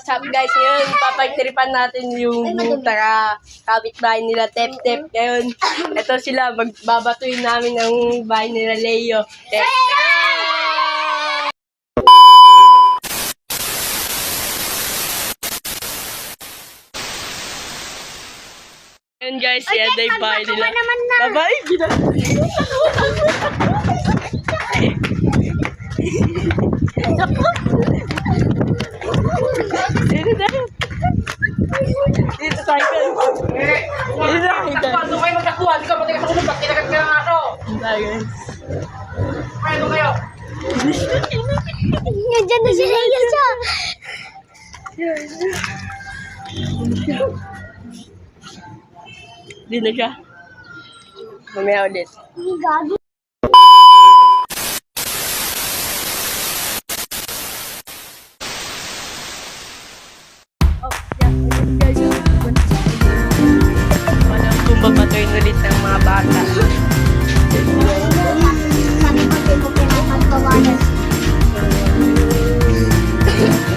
what's up guys? Ngayon, papagtripan natin yung kapitbahay nila Tep Tep. Ngayon, ito sila, magbabatuin namin ang bahay nila Leo. Tep. Ngayon guys, yan na yung bahay nila. Babay, dito tayo guys. Paano kayo magkakuha? Hindi ka pati ka sumubak. Kinagat ka ng aso. Guys. Paano kayo? Nandiyan na si Leo siya. Di na siya. Mamaya ulit. Gago. Walang tumbabatuin ulit ng mga bata.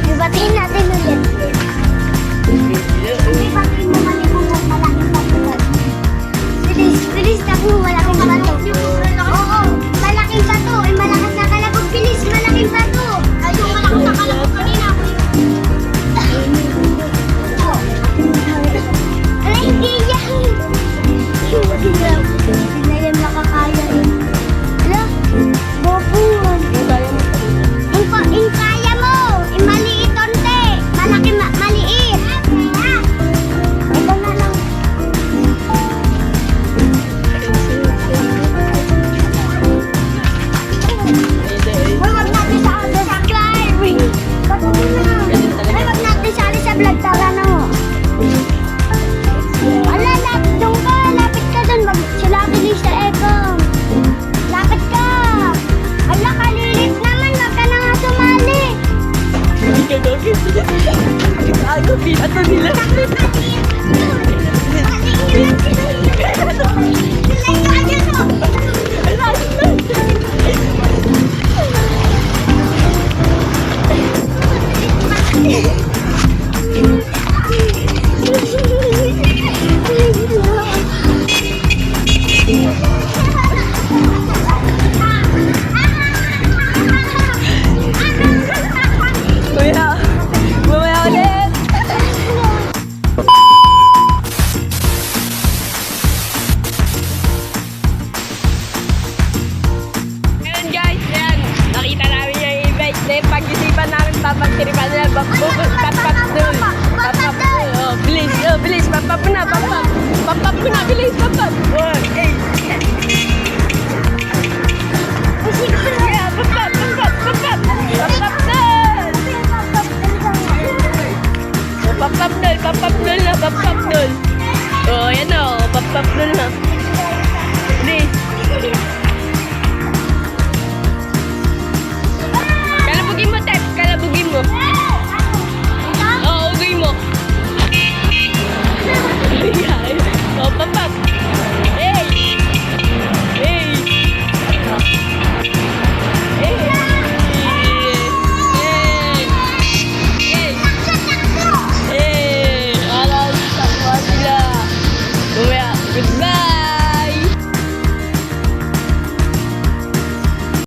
Ibatiin natin ulit. Ibatiin mo mali mo ng malaking bato. Bilis na po, malaking bato. Oo, malaking bato. Ay, malakas na kalabog. Bilis, malaking bato. Ay, yung malakas na kalabog kanina. Ay, hindi yan. Hindi na yan makakaya eh. Ala, bobo. Yung kaya mo. Yung maliit onte. Maliit. Ito na lang. Hoy, wag natin sa subscribe. Ay, wag natin sa vlog. Tara na mo. Ala, doon ka. Lapit ka doon. Sila bilis sa Eko. Lapit ka. Ala, kalilit naman. Wag ka na nga sumali. Hindi ka gagawin. Ano, pinato nila.